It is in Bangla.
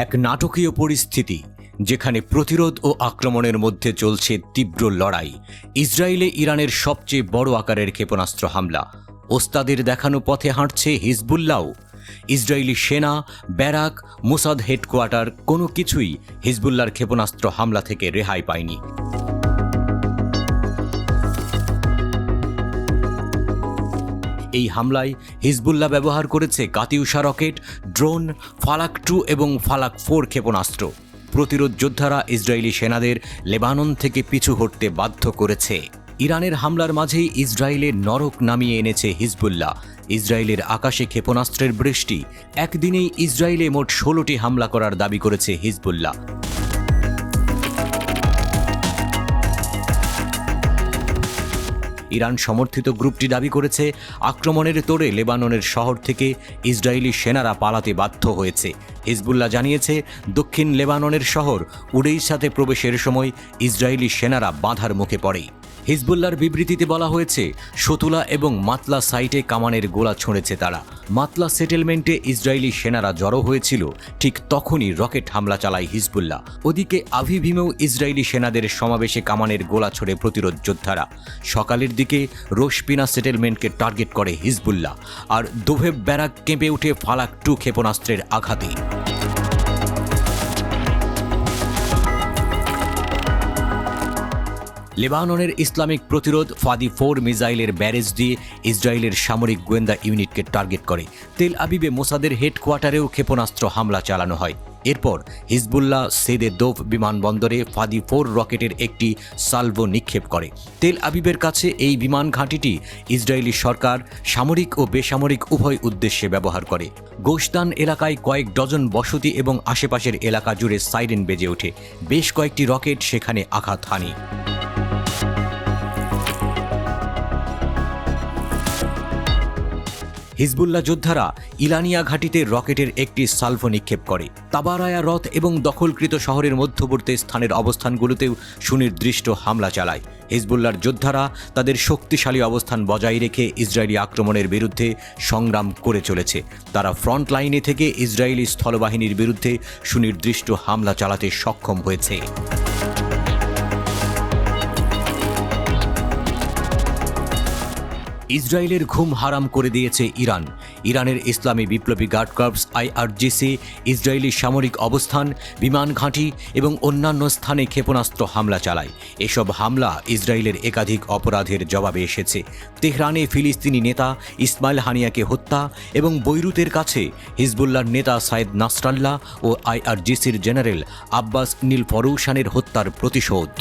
এক নাটকীয় পরিস্থিতি, যেখানে প্রতিরোধ ও আক্রমণের মধ্যে চলছে তীব্র লড়াই। ইসরায়েলে ইরানের সবচেয়ে বড় আকারের ক্ষেপণাস্ত্র হামলা। ওস্তাদের দেখানো পথে হাঁটছে হিজবুল্লাহ। ইসরায়েলি সেনা, ব্যারাক, মোসাদ হেডকোয়ার্টার কোনো কিছুই হিজবুল্লাহর ক্ষেপণাস্ত্র হামলা থেকে রেহাই পায়নি। এই হামলায় হিজবুল্লাহ ব্যবহার করেছে কাতিউশা রকেট, ড্রোন, ফালাক 2 এবং ফালাক 4 ক্ষেপণাস্ত্র। প্রতিরোধ যোদ্ধারা ইসরায়েলি সেনাদের লেবানন থেকে পিছু হটতে বাধ্য করেছে। ইরানের হামলার মাঝেই ইসরায়েলের নরক নামিয়ে এনেছে হিজবুল্লাহ। ইসরায়েলের আকাশে ক্ষেপণাস্ত্রের বৃষ্টি। একদিনেই ইসরায়েলে মোট 16টি হামলা করার দাবি করেছে হিজবুল্লাহ। ইরান সমর্থিত গ্রুপটি দাবি করেছে, আক্রমণের তোড়ে লেবাননের শহর থেকে ইসরায়েলি সেনারা পালাতে বাধ্য হয়েছে। হিজবুল্লাহ জানিয়েছে, দক্ষিণ লেবাননের শহর উডেইসাতে প্রবেশের সময় ইসরায়েলি সেনারা বাধার মুখে পড়ে। হিজবুল্লাহর বিবৃতিতে বলা হয়েছে, শতুলা এবং মাতলা সাইটে কামানের গোলা ছুঁড়েছে তারা। মাতলা সেটেলমেন্টে ইসরায়েলি সেনারা জড়ো হয়েছিল, ঠিক তখনই রকেট হামলা চালায় হিজবুল্লাহ। ওদিকে আভিভিমেও ইসরায়েলি সেনাদের সমাবেশে কামানের গোলা ছোড়ে প্রতিরোধ যোদ্ধারা। সকালের দিকে রোশপিনা সেটেলমেন্টকে টার্গেট করে হিজবুল্লাহ, আর দোভেব ব্যারাক কেঁপে ওঠে ফালাক 2 ক্ষেপণাস্ত্রের আঘাতে। লেবাননের ইসলামিক প্রতিরোধ ফাদি 4 মিসাইলের ব্যারেজ দিয়ে ইসরায়েলের সামরিক গোয়েন্দা ইউনিটকে টার্গেট করে। তেল আবিবে মোসাদের হেডকোয়ার্টারেও ক্ষেপণাস্ত্র হামলা চালানো হয়। এরপর হিজবুল্লাহ সেদে দোভ বিমানবন্দরে ফাদি 4 রকেটের একটি সালভো নিক্ষেপ করে। তেল আবিবের কাছে এই বিমান ঘাঁটিটি ইসরায়েলি সরকার সামরিক ও বেসামরিক উভয় উদ্দেশ্যে ব্যবহার করে। গোশতান এলাকায় কয়েক ডজন বসতি এবং আশেপাশের এলাকা জুড়ে সাইরেন বেজে ওঠে। বেশ কয়েকটি রকেট সেখানে আঘাত হানে। হিজবুল্লাহ যোদ্ধারা ইলানিয়া ঘাঁটিতে রকেটের একটি সালভো নিক্ষেপ করে। তাবারায়া হ্রদ এবং দখলকৃত শহরের মধ্যবর্তী স্থানের অবস্থানগুলোতেও সুনির্দিষ্ট হামলা চালায়। হিজবুল্লাহর যোদ্ধারা তাদের শক্তিশালী অবস্থান বজায় রেখে ইসরায়েলি আক্রমণের বিরুদ্ধে সংগ্রাম করে চলেছে। তারা ফ্রন্ট লাইনে থেকে ইসরায়েলি স্থলবাহিনীর বিরুদ্ধে সুনির্দিষ্ট হামলা চালাতে সক্ষম হয়েছে। ইসরায়েলের ঘুম হারাম করে দিয়েছে ইরান। ইরানের ইসলামী বিপ্লবী গার্ড কর্পস IRGC ইসরায়েলি সামরিক অবস্থান, বিমান ঘাঁটি এবং অন্যান্য স্থানে ক্ষেপণাস্ত্র হামলা চালায়। এসব হামলা ইসরায়েলের একাধিক অপরাধের জবাবে এসেছে। তেহরানে ফিলিস্তিনি নেতা ইসমাইল হানিয়াকে হত্যা এবং বৈরুতের কাছে হিজবুল্লাহর নেতা সাইদ নাসরাল্লাহ ও IRGCর জেনারেল আব্বাস নীল ফরৌশানের হত্যার প্রতিশোধ।